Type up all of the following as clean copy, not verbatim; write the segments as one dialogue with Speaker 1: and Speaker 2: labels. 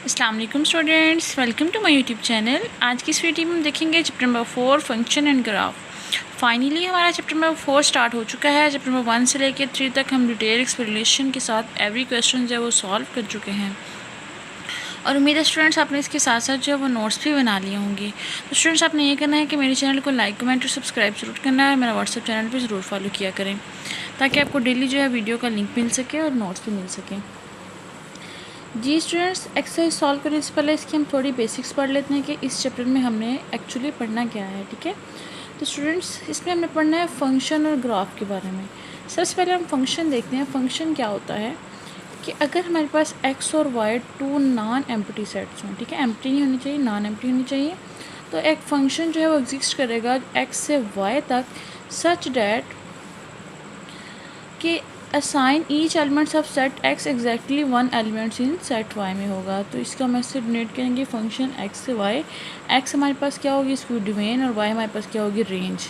Speaker 1: अस्सलाम वालेकुम students, welcome to my YouTube channel. आज की इस वीडियो में हम देखेंगे chapter number 4 function and graph. Finally हमारा चैप्टर नंबर 4 स्टार्ट हो चुका है। चैप्टर नंबर 1 से लेकर 3 तक हम डिटेल एक्सप्लेनेशन के साथ एवरी क्वेश्चन जो है वो सॉल्व कर चुके हैं और उम्मीद है स्टूडेंट्स आपने इसके साथ साथ जो है वो नोट्स भी बना लिए होंगे। तो स्टूडेंट्स आपने ये करना है कि मेरे चैनल को लाइक कमेंट और सब्सक्राइब जरूर करना है। मेरा व्हाट्सएप चैनल पर ज़रूर फॉलो किया करें ताकि आपको डेली जो है वीडियो का लिंक मिल सके और नोट्स भी मिल सकें। जी स्टूडेंट्स, एक्सरसाइज सॉल्व करने से पहले इसकी हम थोड़ी बेसिक्स पढ़ लेते हैं कि इस चैप्टर में हमने एक्चुअली पढ़ना क्या है। ठीक है, तो स्टूडेंट्स इसमें हमने पढ़ना है फंक्शन और ग्राफ के बारे में। सबसे पहले हम फंक्शन देखते हैं। फंक्शन क्या होता है कि अगर हमारे पास एक्स और Y two non empty sets हों, ठीक है, एम्प्टी नहीं होनी चाहिए, नॉन एम्प्टी होनी चाहिए, तो एक फंक्शन जो है वो एग्जिस्ट करेगा एक्स से वाई तक सच डैट कि assign each elements of set X exactly one elements in set Y में होगा। तो इसका हम ऐसे डिनोट करेंगे फंक्शन एक्स से वाई। एक्स हमारे पास क्या होगी, इसकी डोमेन, और वाई हमारे पास क्या होगी, रेंज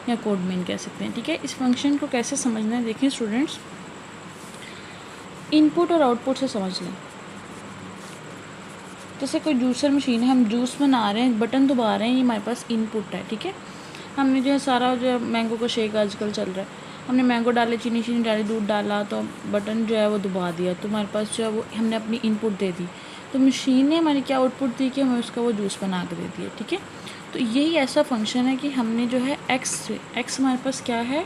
Speaker 1: या कोड मेन कह सकते हैं। ठीक है, इस फंक्शन को कैसे समझना है देखें स्टूडेंट्स, इनपुट और आउटपुट से समझ लें। जैसे कोई जूसर मशीन है, हम जूस बना रहे हैं, बटन दबा रहे हैं, ये हमारे पास इनपुट है। ठीक है, हमने जो है सारा जो मैंगो का शेक आजकल चल रहा है, हमने मैंगो डाले, चीनी डाली, दूध डाला, तो बटन जो है वो दबा दिया, तो हमारे पास जो है वो हमने अपनी इनपुट दे दी, तो मशीन ने हमारी क्या आउटपुट दी कि हमें उसका वो जूस बना के दे दिया। ठीक है, तो यही ऐसा फंक्शन है कि हमने जो है एक्स हमारे पास क्या है,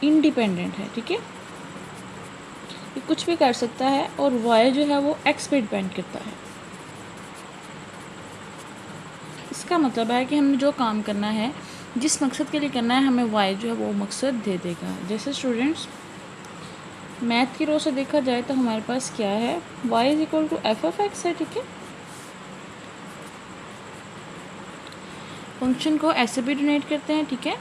Speaker 1: इंडिपेंडेंट है। ठीक है, ये कुछ भी कर सकता है, और वाई जो है वो एक्स पे डिपेंड करता है। इसका मतलब है कि हमने जो काम करना है, जिस मकसद के लिए करना है, हमें वाई जो है वो मकसद दे देगा। जैसे स्टूडेंट्स मैथ की रो से देखा जाए तो हमारे पास क्या है, y is equal to F of X है। ठीक है, फंक्शन को ऐसे भी डिनोट करते हैं। ठीक है,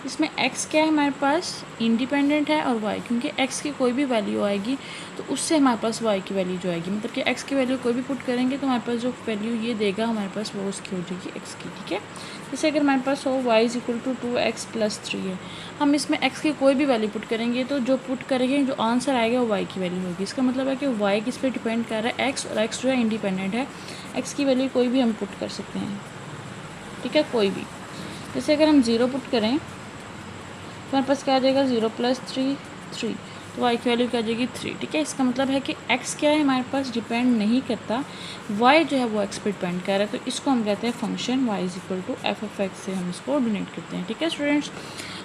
Speaker 1: इसमें x क्या है, हमारे पास इंडिपेंडेंट है, और y क्योंकि x की कोई भी वैल्यू आएगी तो उससे हमारे पास y की वैल्यू जो आएगी, मतलब कि x की वैल्यू कोई भी पुट करेंगे तो हमारे पास जो वैल्यू ये देगा हमारे पास वो उसकी हो जाएगी x की। ठीक है, जैसे अगर हमारे पास हो y is equal to 2x plus 3 है, हम इसमें x की कोई भी वैल्यू पुट करेंगे तो जो पुट करेंगे जो आंसर आएगा वो y की वैल्यू होगी। इसका मतलब है कि y किस पे डिपेंड कर रहा है, x, और x जो है इंडिपेंडेंट है, x की वैल्यू कोई भी हम पुट कर सकते हैं। ठीक है, कोई भी, जैसे अगर हम 0 पुट करें तो हमारे पास क्या आ जाएगा, 0 प्लस 3 3, तो y की वैल्यू क्या आ जाएगी 3। ठीक है, इसका मतलब है कि x क्या है हमारे पास डिपेंड नहीं करता, y जो है वो x पे डिपेंड कर रहा है, तो इसको हम कहते हैं function y is equal to F of X से हम इसको डिनोट करते हैं। ठीक है स्टूडेंट्स,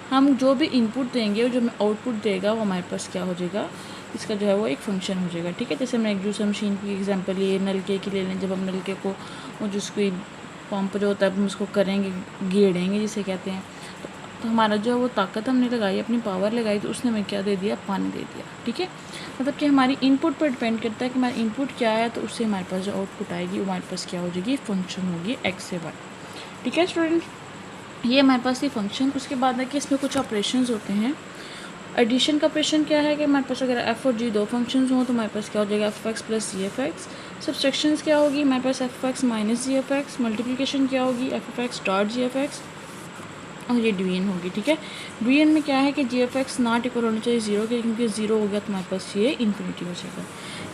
Speaker 1: हम जो भी इनपुट देंगे और जो हमें आउटपुट देगा वो हमारे पास क्या हो जाएगा, इसका जो है वो एक फंक्शन हो जाएगा। ठीक है, जैसे हमने एक जूसर मशीन की एग्जांपल लिए, नलके की ले लें, जब हम नलके को वो जिसको पंप जो होता है हम उसको करेंगे, गेड़ेंगे जिसे कहते हैं, तो हमारा जो है वो ताकत हमने लगाई, अपनी पावर लगाई, तो उसने हमें क्या दे दिया, पानी दे दिया। ठीक है, मतलब कि हमारी इनपुट पर डिपेंड करता है कि हमारा इनपुट क्या है, तो उससे हमारे पास जो आउटपुट आएगी वो हमारे पास क्या हो जाएगी, फंक्शन होगी एक्स से वाई। ठीक है स्टूडेंट, ये हमारे पास ये फंक्शन। उसके बाद है कि इसमें कुछ ऑपरेशंस होते हैं। एडिशन का ऑपरेशन क्या है कि हमारे पास अगर एफ और जी दो फंक्शंस हों तो हमारे पास क्या हो जाएगा, एफ एक्स प्लस जी एफ एक्स। सब्सट्रैक्शंस क्या होगी, हमारे पास एफ एक्स माइनस जी एफ एक्स। मल्टीप्लिकेशन क्या होगी, F x dot G F x, और ये डिवीजन होगी। ठीक है, डिवीजन में क्या है कि जी एफ एक्स नॉट इक्वल होना चाहिए 0 के, क्योंकि 0 हो गया तो हमारे पास ये इन्फिनिटी हो जाएगा।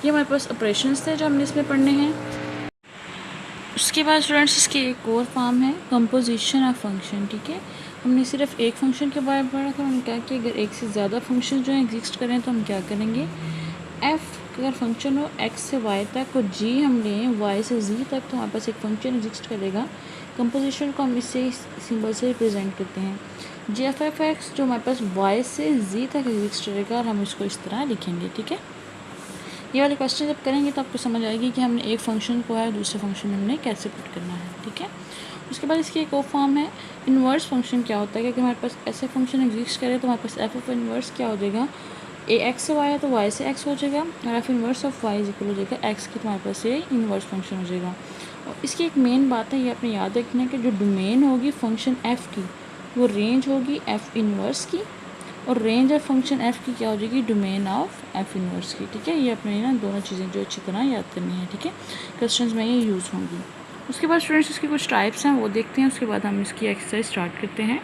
Speaker 1: ये हमारे पास ऑपरेशंस थे जो हमने इसमें पढ़ने हैं। उसके बाद स्टूडेंट्स इसकी एक और फॉर्म है कंपोजिशन ऑफ फंक्शन। ठीक है, हमने सिर्फ एक फंक्शन के बारे में पढ़ा था, हमने कहा कि अगर एक से ज़्यादा फंक्शन जो हैं एग्जिस्ट करें तो हम क्या करेंगे, एफ अगर फंक्शन हो एक्स से वाई तक और जी हम लें वाई से जी तक, तो हमारे पास एक फंक्शन एग्जिस्ट करेगा। कंपोजिशन को हम इससे सिंबल से रिप्रेजेंट करते हैं। जी एफ एफ एक्स जो हमारे पास वाई से जी तक एग्जिस्ट करेगा और हम इसको इस तरह लिखेंगे। ठीक है, ये वाले क्वेश्चन जब करेंगे तो आपको समझ आएगी कि हमने एक फंक्शन को है दूसरे फंक्शन में हमने कैसे पुट करना है। ठीक है, उसके बाद इसकी एक और फॉर्म है इन्वर्स फंक्शन। क्या होता है कि अगर हमारे पास ऐसे फंक्शन एग्जिस्ट करे तो हमारे पास एफ ऑफ इन्वर्स क्या हो जाएगा, ए एक्स से वाई है तो वाई से एक्स हो जाएगा, और F inverse of Y is equal हो जाएगा एक्स की, तो हमारे पास ये इन्वर्स फंक्शन हो जाएगा। और इसकी एक मेन बात है, ये आपने याद रखना कि जो डोमेन होगी फंक्शन एफ़ की वो रेंज होगी एफ इन्वर्स की, और रेंज ऑफ फंक्शन एफ़ की क्या हो जाएगी, डोमेन ऑफ एफ इन्वर्स की। ठीक है, ये अपने ना दोनों चीज़ें जो अच्छी तरह याद करनी है। ठीक है, क्वेश्चंस में ये यूज़ होंगी। उसके बाद स्टूडेंट्स इसकी कुछ टाइप्स हैं वो देखते हैं, उसके बाद हम इसकी एक्सरसाइज स्टार्ट करते हैं।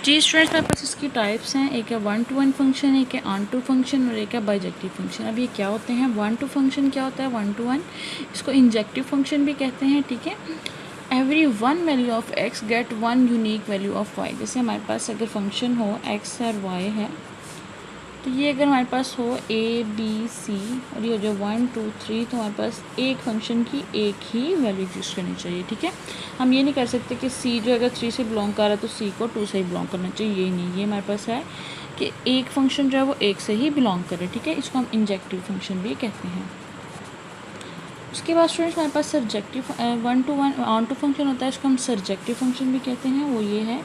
Speaker 1: जी स्टूडेंट्स, मेरे पास इसकी टाइप्स हैं, एक है 1 to 1 फंक्शन, एक है ऑन टू फंक्शन और एक है बाइजेक्टिव फंक्शन। अब ये क्या होते हैं? 1 to फंक्शन क्या होता है? 1 to 1, इसको इंजेक्टिव फंक्शन भी कहते हैं, ठीक है। Every one value of X get one unique value of Y. जैसे हमारे पास अगर फंक्शन हो एक्स और वाई है, तो ये अगर हमारे पास हो ए बी सी और ये जो 1 2 3, तो हमारे पास एक फंक्शन की एक ही वैल्यू एग्जिस्ट करनी चाहिए, ठीक है। हम ये नहीं कर सकते कि सी जो अगर 3 से बिलोंग कर रहा है तो सी को 2 से ही बिलोंग करना चाहिए, ये नहीं। ये हमारे पास है कि एक फंक्शन जो है वो एक से ही बिलोंग करे, ठीक है। इसको हम इंजेक्टिव फंक्शन भी कहते हैं। उसके बाद स्टूडेंट्स हमारे पास surjective 1 to 1 onto function होता है, इसको हम सर्जेक्टिव फंक्शन भी कहते हैं। वो ये है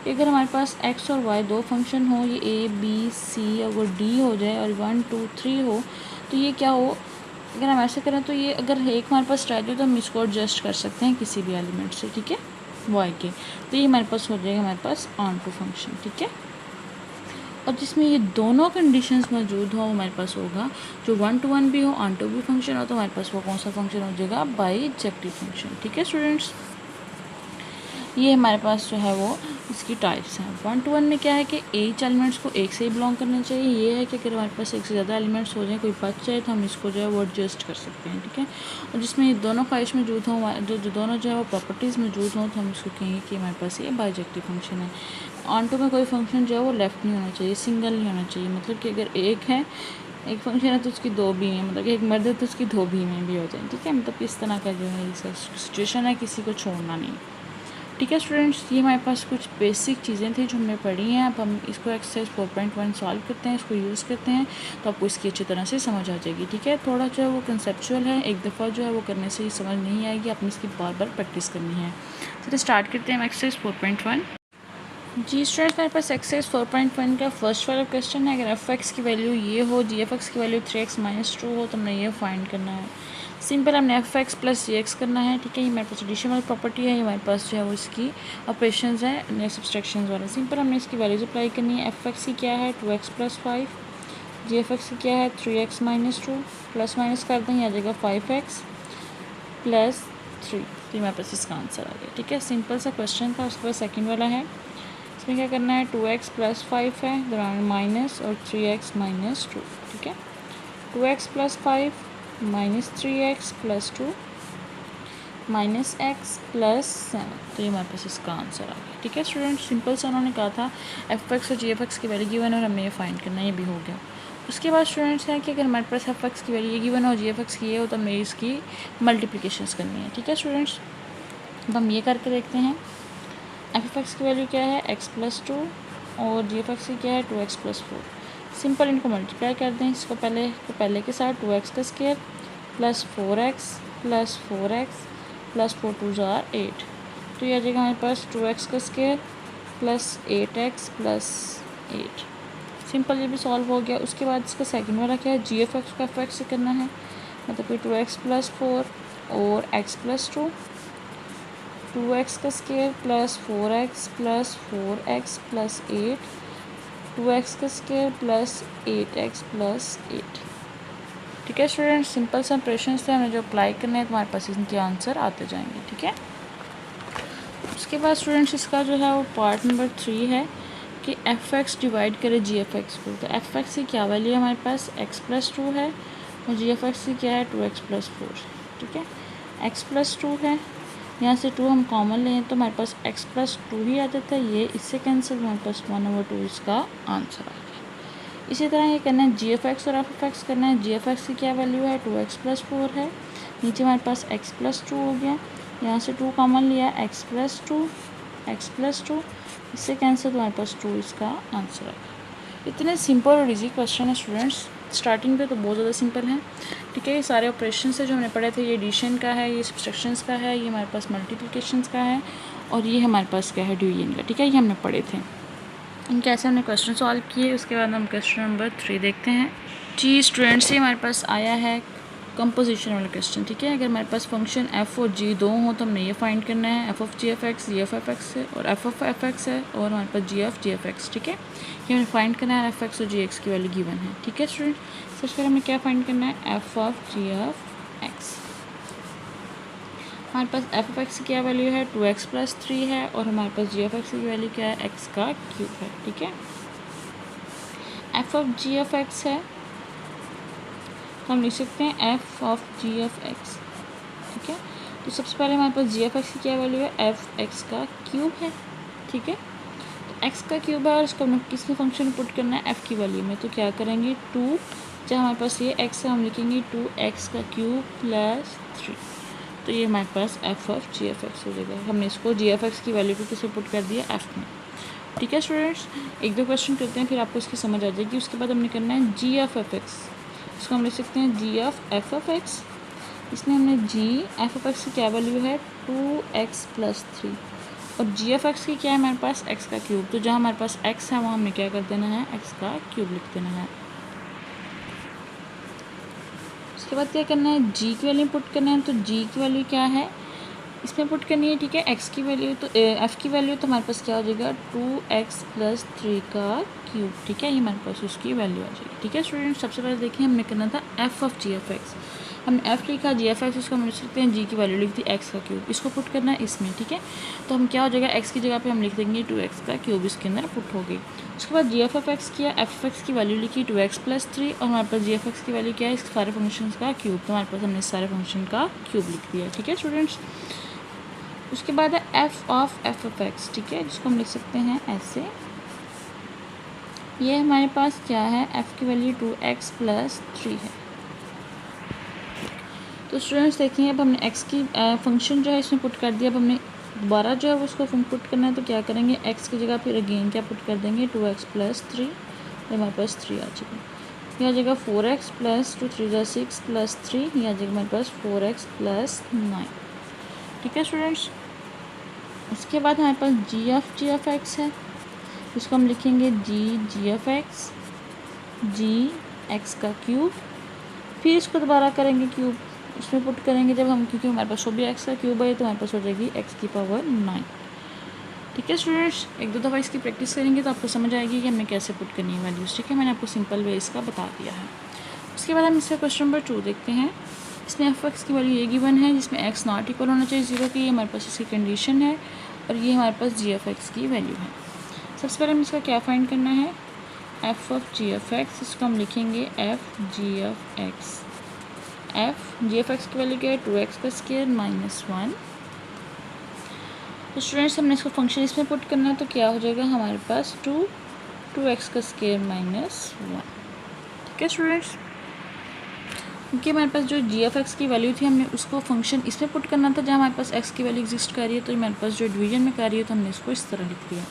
Speaker 1: कि अगर हमारे पास एक्स और वाई दो फंक्शन हो, ये ए बी सी और वो डी हो जाए और 1 2 3 हो, तो ये क्या हो, अगर हम ऐसे करें तो ये अगर एक हमारे पास रह जाए तो हम इसको एडजस्ट कर सकते हैं किसी भी एलिमेंट से, ठीक है, वाई के। तो ये हमारे पास हो जाएगा हमारे पास ऑन टू फंक्शन, ठीक है। और जिसमें ये दोनों कंडीशंस मौजूद हो हमारे पास होगा, जो 1 to 1 भी हो, ऑन टू भी फंक्शन हो, तो हमारे पास वो कौन सा फंक्शन हो जाएगा? बाइजेक्टिव फंक्शन, ठीक है स्टूडेंट्स। ये हमारे पास जो है वो इसकी टाइप्स हैं। 1 to 1 में क्या है कि एच एलिमेंट्स को एक से ही बिलोंग करना चाहिए। ये है कि अगर हमारे पास एक से ज़्यादा एलिमेंट्स हो जाए, कोई बच जाए, तो हम इसको जो है वो एडजस्ट कर सकते हैं, ठीक है। और जिसमें ये दोनों ख्वाहिश मौजूद हों, जो दोनों जो है वो प्रॉपर्टीज़ मौजूद हों, तो हम इसको कहेंगे कि हमारे पास ये बाइजेक्टिव फंक्शन है। ऑन टू में कोई फंक्शन जो है वो लेफ़्ट नहीं होना चाहिए, सिंगल नहीं होना चाहिए। मतलब कि अगर एक है, एक फंक्शन है तो उसकी दो भी हैं, मतलब कि एक मर्द है तो उसकी दो भी में भी हो जाए, ठीक है। मतलब इस तरह का जो है ये सिचुएशन है, किसी को छोड़ना नहीं, ठीक है स्टूडेंट्स। ये हमारे पास कुछ बेसिक चीज़ें थी जो हमने पढ़ी हैं। अब हम इसको एक्सरसाइज 4.1 सॉल्व करते हैं, इसको यूज़ करते हैं, तो आपको इसकी अच्छी तरह से समझ आ जाएगी, ठीक है। थोड़ा जो है वो कंसेप्चुअल है, एक दफ़ा जो है वो करने से ही समझ नहीं आएगी, आपने इसकी बार बार प्रैक्टिस करनी है। तो स्टार्ट करते हैं हम एक्सरसाइज 4.1। जी स्टूडेंट्स, मेरे पास एक्सरसाइज 4.1 का फर्स्ट वाला क्वेश्चन है। अगर एफ एक्स की वैल्यू ये हो, जी एफ एक्स की वैल्यू 3x - 2 हो, तो हमने ये फाइंड करना है। सिंपल हमने एफ एक्स प्लस जी एक्स करना है, ठीक है। ये मेरे पास एडिशनल प्रॉपर्टी है, ये हमारे पास जो है वो इसकी ऑपरेशंस है, नेक्स्ट सब्सट्रैक्शंस वाला। सिंपल हमने इसकी वैल्यूज अप्लाई करनी है। एफ एक्स की क्या है 2x + 5, जी एफ एक्स की क्या है 3x - 2, प्लस माइनस कर दें, ये आ जाएगा 5x + 3। तो हमारे पास इसका आंसर आ गया, ठीक है। सिंपल सा क्वेश्चन था। उसके बाद सेकेंड वाला है, इसमें क्या करना है 2x + 5 है, दरम्यान माइनस और 3x - 2, ठीक है। 2x + 5 - 3x + 2 -x + 7। तो ये हमारे पास इसका आंसर आ गया, ठीक है स्टूडेंट। सिंपल सा उन्होंने कहा था एफ एक्स और जी एफ एक्स की वैल्यू गिवन है और हमें ये फाइंड करना है, ये भी हो गया। उसके बाद स्टूडेंट्स है कि अगर हमारे पास एफ एक्स की वैल्यू ये गिवन हो, जी एफ एक्स की ये हो, तो हमें इसकी मल्टीप्लिकेशंस करनी है, ठीक है स्टूडेंट्स। अब हम ये करके देखते हैं। एफ एक्स की वैल्यू क्या है x + 2 और जी एफ एक्स की क्या है 2x + 4। सिंपल इनको मल्टीप्लाई कर दें, इसको पहले के साथ 2x का स्क्वायर + 4x + 4x + 4 2 = 8। तो ये आ जाएगा हमारे पास 2x का स्क्वायर + 8x + 8। सिंपल ये भी सॉल्व हो गया। उसके बाद इसका सेकंड वाला क्या है, जी एफ एक्स का एफ एक्स से करना है, मतलब कि 2x + 4 और x + 2, 2x का स्क्वायर + 4x + 4x + 8, 2x का स्क्वायर + 8x + 8, ठीक है स्टूडेंट्स। सिंपल सा ऑपरेशंस थे, हमें जो अप्लाई करना है तो हमारे पास इनके आंसर आते जाएंगे, ठीक है। उसके बाद स्टूडेंट्स इसका जो है वो पार्ट नंबर 3 है कि एफ एक्स डिवाइड करे जी एफ एक्स को। तो एफ एक्स की क्या वैल्यू है हमारे पास x + 2 है और जी एफ एक्स की क्या है 2x + 4, ठीक है। x + 2 है, यहाँ से 2 हम कॉमन लें तो हमारे पास x + 2 ही आ जाता है, ये इससे कैंसिल, हमारे पास 1/2 इसका आंसर आ गया। इसी तरह ये करना है जी एफ एक्स और एफ एफ एक्स करना है। जी एफ एक्स की क्या वैल्यू है 2x + 4 है, नीचे हमारे पास x + 2 हो गया, यहाँ से 2 कॉमन लिया x + 2, इससे कैंसिल, तो हमारे पास 2 इसका आंसर आ गया। इतने सिंपल और इजी क्वेश्चन है स्टूडेंट्स, स्टार्टिंग पे तो बहुत ज़्यादा सिंपल है, ठीक है। ये सारे ऑपरेशन से जो हमने पढ़े थे, ये एडिशन का है, ये सब्सट्रैक्शंस का है, ये हमारे पास मल्टीप्लिकेशंस का है और ये हमारे पास क्या है डिवीजन का, ठीक है। ये हमने पढ़े थे, इनके ऐसे हमने क्वेश्चन सॉल्व किए। उसके बाद हम क्वेश्चन नंबर 3 देखते हैं। जी स्टूडेंट्स, ये हमारे पास आया है कंपोजिशन वाला क्वेश्चन, ठीक है। अगर हमारे पास फंक्शन एफ और जी दो हों तो हमने ये फाइंड करना है, F of ji F X G F F X है और एफ ऑफ एफ एक्स है और हमारे पास जी एफ एक्स, ठीक है। ये हमें फाइंड करना है, एफ एक्स और जी एक्स की वैल्यू गिवन है, ठीक है स्टूडेंट। सबसे पहले हमें क्या फाइंड करना है, F of ji F X. हमारे पास एफ ऑफ एक्स की क्या वैल्यू है 2x + 3 है और हमारे पास जी ऑफ एक्स की वैल्यू क्या है x का क्यूब है। ठीक है, F of ji of X है तो हम लिख सकते हैं F of ji of X. ठीक है, तो सबसे पहले हमारे पास जी ऑफ एक्स की क्या वैल्यू है एफ एक्स का क्यूब है। ठीक है, तो एक्स का क्यूब है और इसको हमें किस में फंक्शन पुट करना है एफ़ की वैल्यू में, तो क्या करेंगे 2, जहाँ हमारे पास ये एक्स है हम लिखेंगे 2x का क्यूब + 3, तो ये हमारे पास f of ji F x हो जाएगा। हमने इसको जी एफ एक्स की वैल्यू को किसे पुट कर दिया एफ में। ठीक है स्टूडेंट्स, एक दो क्वेश्चन करते हैं फिर आपको इसकी समझ आ जाएगी। उसके बाद हमने करना है जी ऑफ एफ एक्स, इसको हम लिख सकते हैं g of F of x. इसमें हमने जी एफ ऑफ एक्स की क्या वैल्यू है 2x + 3 और जी ऑफ एक्स की क्या है हमारे पास x का क्यूब, तो जहाँ हमारे पास x है वहाँ हमें क्या कर देना है x का क्यूब लिख देना है। उसके बाद क्या करना है g की वैल्यू पुट करना है, तो g की वैल्यू क्या है इसमें पुट करनी है। ठीक है, x की वैल्यू तो f की वैल्यू तो हमारे पास क्या हो जाएगा 2x + 3 का क्यूब। ठीक है, ये हमारे पास उसकी वैल्यू आ जाएगी। ठीक है स्टूडेंट, सबसे पहले देखिए हमने करना था F of ji F X, हमने एफ लिखा जी एफ एक्स, इसको हम लिख सकते हैं जी की वैल्यू लिख दी एक्स का क्यूब, इसको पुट करना है इसमें। ठीक है, तो हम क्या हो जाएगा एक्स की जगह पे हम लिख देंगे 2x का क्यूब, इसके अंदर पुट हो गई। उसके बाद जी एफ एक्स किया, एफ एक्स की वैल्यू लिखी 2x + 3 और हमारे पास जी एफ एक्स की वैल्यू क्या है इस सारे फंक्शन का क्यूब, तो हमारे पास हमने इस सारे फंक्शन का क्यूब लिख दिया। ठीक है स्टूडेंट्स, उसके बाद है एफ ऑफ एक्स। ठीक है, जिसको हम लिख सकते हैं ऐसे, ये हमारे पास क्या है एफ़ की वैल्यू 2x + 3 है। तो स्टूडेंट्स देखिए अब हमने x की फंक्शन जो है इसमें पुट कर दिया। अब हमने दोबारा जो है उसको पुट करना है, तो क्या करेंगे x की जगह फिर अगेन क्या पुट कर देंगे 2x + 3, तो हमारे पास 3 आ जाएगा। यह आ जाएगा 4x + 2 3 = 6 + 3, यह आ जाएगा हमारे पास 4x + 9। ठीक है स्टूडेंट्स, उसके बाद हमारे पास जी ऑफ एक्स है, इसको हम लिखेंगे जी ऑफ एक्स जी एक्स का क्यूब, फिर इसको दोबारा करेंगे क्यूब इसमें पुट करेंगे जब हम, क्योंकि हमारे पास वो भी एक्स का क्यूब है तो हमारे पास हो जाएगी x⁻9। ठीक है स्टूडेंट्स, एक दो दफ़ा इसकी प्रैक्टिस करेंगे तो आपको समझ आएगी कि हमें कैसे पुट करनी है वैल्यूज़। ठीक है, मैंने आपको सिंपल वे इसका बता दिया है। उसके बाद हम इसका क्वेश्चन नंबर 2 देखते हैं। इसमें एफ एक्स की वैल्यू ये गिवन है जिसमें x नॉट इक्वल होना चाहिए 0 की, ये हमारे पास इसकी कंडीशन है और ये हमारे पास जी एफ एक्स की वैल्यू है। सबसे पहले हम इसका क्या फाइंड करना है F of ji F X, इसको हम लिखेंगे F ji of x. F G F x की वैल्यू क्या है 2x का स्क्वायर -1। तो स्टूडेंट्स हमने इसको फंक्शन इसमें पुट करना है, तो क्या हो जाएगा हमारे पास 2x का स्क्वायर -1। ठीक है स्टूडेंट्स, क्योंकि हमारे पास जो जी एफ एक्स की वैल्यू थी हमने उसको फंक्शन इसमें पुट करना था जहाँ हमारे पास x की वैल्यू एग्जिस्ट कर रही है, तो हमारे पास जो डिवीजन में कर रही है तो हमने इसको इस तरह लिख दिया।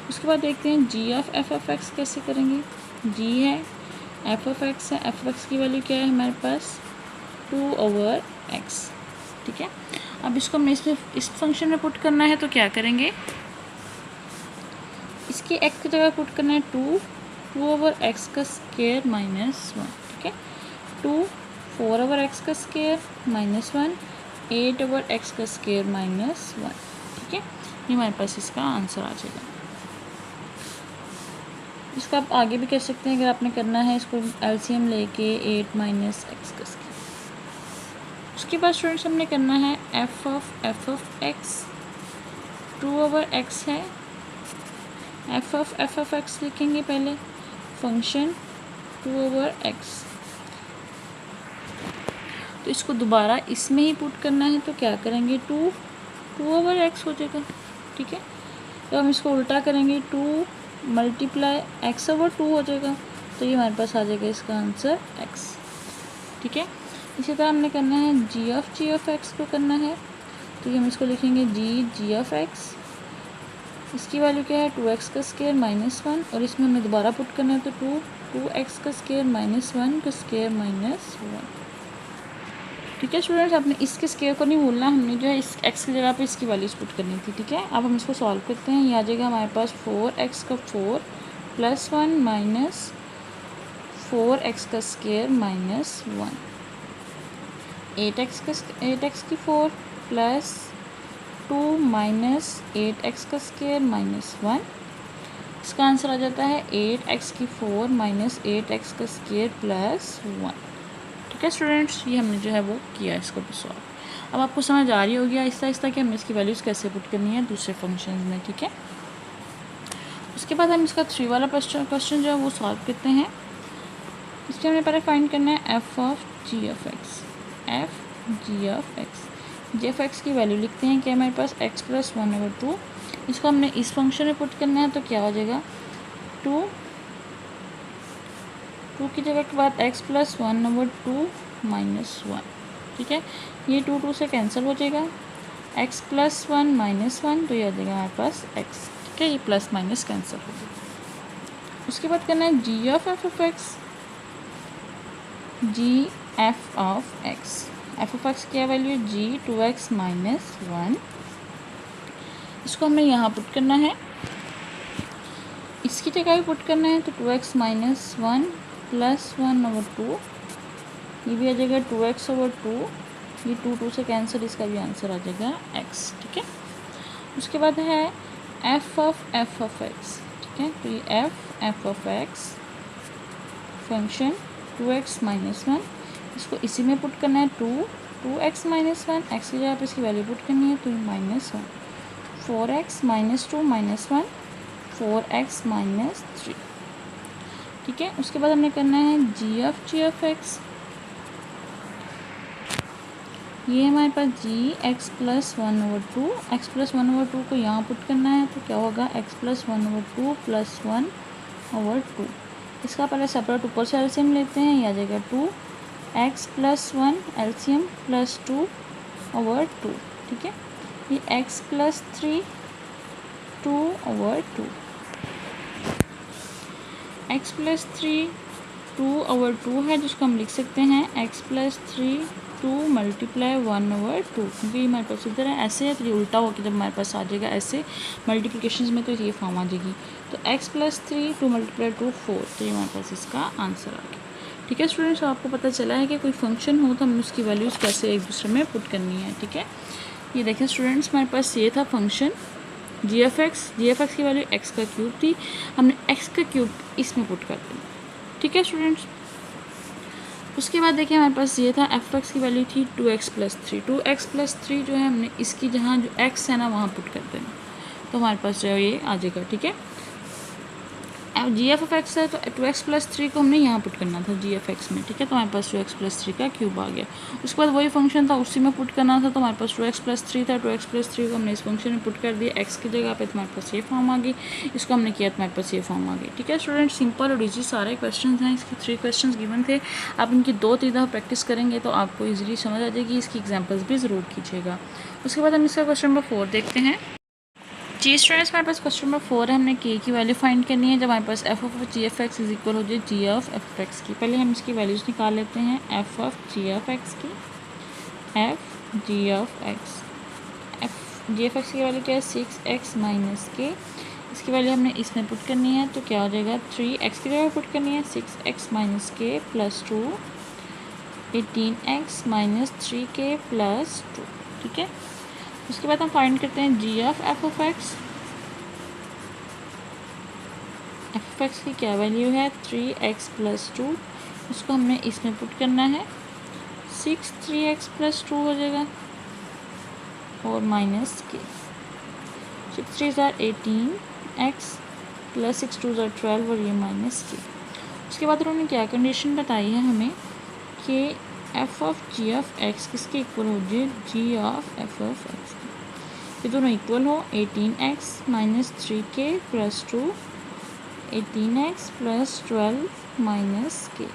Speaker 1: उसके बाद देखते हैं g of F of x कैसे करेंगे। जी है एफ ऑफ एक्स है, एफ ऑफ एक्स की वैल्यू क्या है हमारे पास 2/x। ठीक है, अब इसको हमने इसमें इस फंक्शन में पुट करना है, तो क्या करेंगे इसकी x की जगह पुट करना है 2/x का स्क्वायर -1। ठीक है, 4/x का स्क्वायर -1 8/x का स्क्वायर -1। ठीक है, ये हमारे पास इसका आंसर आ जाएगा। इसका आप आगे भी कर सकते हैं अगर आपने करना है इसको एलसीएम लेके 8 - x का स्क्वायर। उसके बाद स्टूडेंट्स हमने करना है एफ ऑफ एक्स 2/x है, एफ ऑफ एक्स लिखेंगे पहले फंक्शन 2/x, तो इसको दोबारा इसमें ही पुट करना है, तो क्या करेंगे 2/x हो जाएगा। ठीक है, तो हम इसको उल्टा करेंगे 2 × x/2 हो जाएगा, तो ये हमारे पास आ जाएगा इसका आंसर x। ठीक है, इसी तरह हमने करना है जी ऑफ एक्स को करना है, तो हम इसको लिखेंगे जी ऑफ एक्स, इसकी वैल्यू क्या है 2x का स्क्वायर -1 और इसमें हमें दोबारा पुट करना है, तो 2x का स्क्वायर -1 का स्क्वायर -1। ठीक है स्टूडेंट्स, आपने इसके स्क्वायर को नहीं भूलना, हमने जो है इस x की जगह पे इसकी वैल्यूज पुट करनी थी। ठीक है, अब हम इसको सॉल्व करते हैं। ये आ जाएगा हमारे पास 4x का 4 + 1 - 4x का स्क्वायर -1, 8x की 4 + 2 - 8x का स्क्वायर -1, इसका आंसर आ जाता है 8x की 4 - 8x का स्क्वायर +1। ठीक है स्टूडेंट्स, ये हमने जो है वो किया इसको भी सॉल्व। अब आपको समझ आ रही होगी आहिस्ता आहिस्ता कि हमें इसकी वैल्यूज़ कैसे पुट करनी है दूसरे फंक्शन में, ठीक है। उसके बाद हम इसका 3 वाला क्वेश्चन जो है वो सॉल्व करते हैं। इसके हमें पहले फाइंड करना है F of ji of x. F G of X, G of x की वैल्यू लिखते हैं कि हमारे पास एक्स प्लस 1/2, इसको हमने इस फंक्शन में पुट करना है तो क्या हो जाएगा 2 की जगह के बाद एक्स प्लस 1/2 माइनस 1, ठीक है। ये 2 से कैंसिल हो जाएगा, एक्स प्लस 1 माइनस 1, तो ये आ जाएगा हमारे पास एक्स, ठीक है। ये प्लस माइनस कैंसिल हो गया। उसके बाद करना है जी of F of X. G F of x, f of x क्या वैल्यू है जी 2x माइनस 1, इसको हमें यहाँ पुट करना है, इसकी जगह भी पुट करना है तो 2x माइनस 1 प्लस 1/2, ये भी आ जाएगा 2x/2, ये 2 से कैंसिल, इसका भी आंसर आ जाएगा x, ठीक है। उसके बाद है एफ ऑफ एक्स, ठीक है। तो ये F of x function 2x minus 1, इसको इसी में पुट करना है 2x माइनस 1, एक्स की जगह पर इसकी वैल्यू पुट करनी है तो ये -1, 4x minus 2 minus 1, 4x minus 3, ठीक है। उसके बाद हमने करना है जी ऑफ एक्स, ये हमारे पास जी एक्स प्लस 1/2, एक्स प्लस 1/2 को यहाँ पुट करना है तो क्या होगा एक्स प्लस 1/2 प्लस 1/2, इसका पहले सेपरेट ऊपर से एलसीएम लेते हैं, यह आ जाएगा 2x प्लस 1 एलसीएम प्लस 2/2, ठीक है। ये x प्लस 3 2/2, x प्लस 3 2/2 है, जिसको हम लिख सकते हैं x प्लस 3 2 मल्टीप्लाई 1/2, क्योंकि हमारे पास इधर है ऐसे है तो ये उल्टा होकर जब हमारे पास आ जाएगा ऐसे मल्टीप्लिकेशन में तो ये फॉर्म आ जाएगी, तो x प्लस 3 2 मल्टीप्लाई 2 4, तो ये हमारे पास इसका आंसर आ गया, ठीक है। स्टूडेंट्स आपको पता चला है कि कोई फंक्शन हो तो हमें उसकी वैल्यूज़ कैसे एक दूसरे में पुट करनी है, ठीक है। ये देखें स्टूडेंट्स, हमारे पास ये था फंक्शन जी एफ एक्स की वैल्यू x का क्यूब थी, हमने x का क्यूब इसमें पुट कर दिया, ठीक है स्टूडेंट्स। उसके बाद देखिए हमारे पास ये था एफ एक्स की वैल्यू थी 2x प्लस 3, 2x प्लस 3 जो है हमने इसकी जहाँ जो x है ना वहाँ पुट कर देना, तो हमारे पास जो है ये आ जाएगा, ठीक है। जी एफ ऑफ एक्स है तो 2x प्लस 3 को हमने यहाँ पुट करना था जी एफ एक्स में, ठीक है। तो हमारे पास 2x प्लस 3 का क्यूब आ गया। उसके बाद वही फंक्शन था उसी में पुट करना था, तो हमारे पास 2x प्लस 3 था, 2x प्लस 3 को हमने इस फंक्शन में पुट कर दिया x की जगह पे, तो हमारे पास ये फॉर्म आ गई, इसको हमने किया तो हमारे पास ये फॉर्म आ गई, ठीक है स्टूडेंट। सिंपल और ईजी सारे क्वेश्चन हैं, इसके 3 क्वेश्चन गिवन थे, आप इनकी 2-3 दफ़ा प्रैक्टिस करेंगे तो आपको ईजिली समझ आ जाएगी, इसकी एग्जाम्पल्स भी ज़रूर कीजिएगा। उसके बाद हम इसका क्वेश्चन नंबर 4 देखते हैं। जी स्टूडेंट्स, हमारे पास क्वेश्चन नंबर 4 है, हमने के की वैल्यू फाइंड करनी है जब हमारे पास f of ji F x is equal हो जाए जी ऑफ एफ ऑफ एक्स की। पहले हम इसकी वैल्यूज़ निकाल लेते हैं, F of ji of x की, f ji of x, F G F x की वैल्यू क्या है 6x माइनस के, इसकी वैल्यू हमने इसमें पुट करनी है तो क्या हो जाएगा 3x की जगह पुट करनी है 6x माइनस के plus 2, 18x minus 3k plus 2, ठीक है। उसके बाद हम फाइंड करते हैं g of F of x. F of x की क्या वैल्यू है 3x प्लस 2, उसको हमने इसमें पुट करना है 6 3x प्लस 2 हो जाएगा और माइनस के, 6 3 ज़ार 18x प्लस 6 2 ज़ार 12 और ये माइनस के। उसके बाद उन्होंने क्या कंडीशन बताई है हमें कि F of ji of X किसके इक्वल हो जाए जी ऑफ एफ ऑफ एक्स, ये दोनों इक्वल हो 18x minus 3k plus 2, 18x plus 12 minus के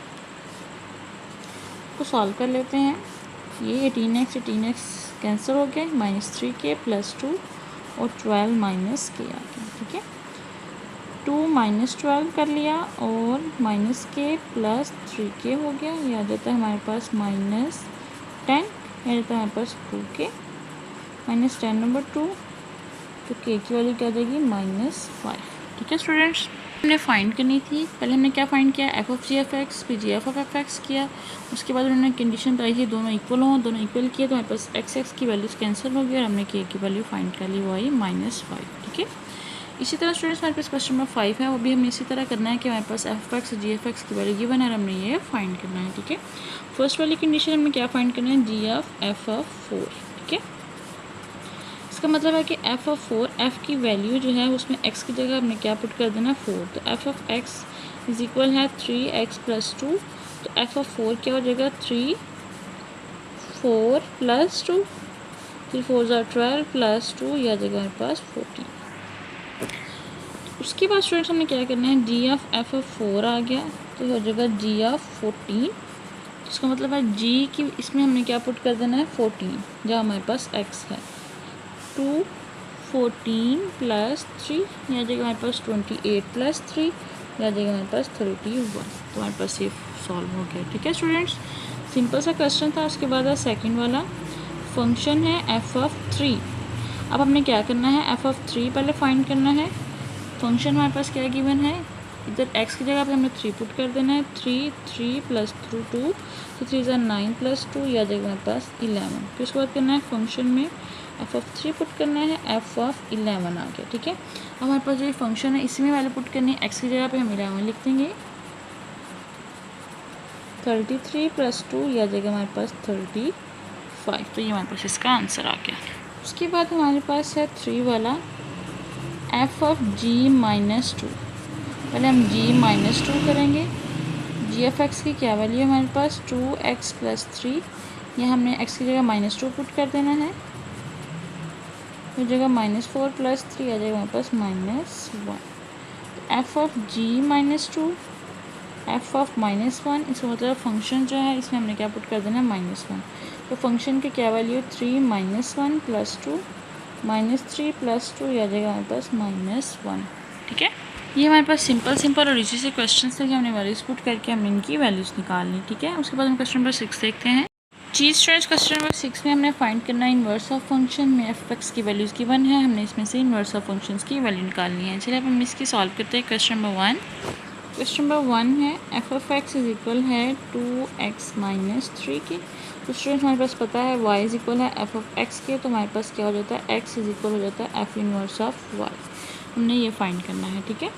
Speaker 1: को सॉल्व कर लेते हैं। ये 18x कैंसिल हो गया, माइनस 3k प्लस 2 और 12 माइनस के आ गया, ठीक है। 2 माइनस 12 कर लिया और माइनस के प्लस 3k हो गया, ये आ जाता है हमारे पास माइनस 10, ये आ जाता है हमारे पास 2k माइनस 10 नंबर 2, तो k की वैल्यू क्या आ जाएगी -5, ठीक है स्टूडेंट्स। हमने फाइंड करनी थी, पहले हमने क्या फाइंड किया F of ji F X, फिर G F of F X किया, उसके बाद उन्होंने कंडीशन बताई थी दोनों इक्वल हों, दोनों इक्वल किए तो हमारे पास एक्स की वैल्यूज़ कैंसिल हो गई और हमने के की वैल्यू फाइंड कर ली, वो आई -5, ठीक है। इसी तरह स्टूडेंट्स हमारे पास क्वेश्चन नंबर 5 है, वो भी हमें इसी तरह करना है कि हमारे पास F X G F x की वैल्यू गिवन है और हमने ये फाइंड करना है। ठीक है, फर्स्ट वाली कंडीशन हमें क्या फाइंड करना है, जी ऑफ एफ ऑफ 4। ठीक है, इसका मतलब है कि एफ ऑफ 4, एफ की वैल्यू जो है उसमें एक्स की जगह हमने क्या पुट कर देना है, 4। तो F of x is equal है 3x + 2। तो एफ ऑफ 4 क्या हो जाएगा, 3 4 + 2, 3 4 12 + 2, यह आ जाएगा हमारे पास 14। उसके बाद स्टूडेंट्स हमने क्या करना है, जी ऑफ एफ ऑफ 4 आ गया तो हो जाएगा जी ऑफ 14। तो इसका मतलब है जी की इसमें हमने क्या पुट कर देना है, 14, जहाँ हमारे पास एक्स है। 2 14 + 3, यह आ जाएगा हमारे पास 28 + 3, यह आ जाएगा हमारे पास 31। तो हमारे पास ये सॉल्व हो गया। ठीक है स्टूडेंट्स, सिंपल सा क्वेश्चन था। उसके बाद है सेकंड वाला, फंक्शन है एफ ऑफ 3। अब हमने क्या करना है, एफ ऑफ 3 पहले फाइंड करना है। फंक्शन हमारे पास क्या गिवन है, इधर x की जगह पे हमने 3 पुट कर देना है। 3 3 + 2 2, तो 3 = 9 + 2, यह आ जाएगा हमारे पास 11। फिर उसके बाद करना है फंक्शन में एफ ऑफ 3 पुट करना है, एफ ऑफ 11 आ गया। ठीक है, अब हमारे पास जो ये फंक्शन है इसी में वैल्यू पुट करनी है। x की जगह पे हम 11 लिख देंगे। 33 + 2, यह आ जाएगा हमारे पास 35। तो ये हमारे पास इसका आंसर आ गया। उसके बाद हमारे पास है 3 वाला, एफ ऑफ g - 2। पहले हम g - 2 करेंगे। जी एफ एक्स की क्या वैल्यू है हमारे पास, 2x + 3। यह हमने x की जगह -2 पुट कर देना है, तो जगह -4 + 3 आ जाएगा हमारे पास -1। F of g - 2, F of -1, इसका मतलब फंक्शन जो है इसमें हमने क्या पुट कर देना है, -1। तो फंक्शन की क्या वैल्यू है, 3 - 1 + 2, -3 + 2, यह आ जाएगा हमारे पास -1। ठीक है, ये हमारे पास सिंपल और इजी से क्वेश्चन थे कि हमने वैल्यूज पुट करके हमने इनकी वैल्यूज़ निकालनी। ठीक है, उसके बाद हम क्वेश्चन नंबर 6 देखते हैं। चीज़ स्टूडेंट्स, क्वेश्चन नंबर 6 में हमने फाइंड करना है इन्वर्स ऑफ फंक्शन में एफ एक्स की वैल्यूज़ गिवन है, हमने इसमें से इन्वर्स ऑफ फंक्शंस की वैल्यू निकालनी है। चलिए अब हम इसकी सॉल्व करते हैं। क्वेश्चन नंबर 1, क्वेश्चन नंबर 1 है F of x is equal है 2x - 3 की। तो स्टूडेंट्स हमारे पास पता है y इज इक्वल है एफ ऑफ एक्स के, तो हमारे पास क्या हो जाता है, x इज इक्वल हो जाता है एफ इन्वर्स ऑफ y। हमने ये फाइंड करना है। ठीक है,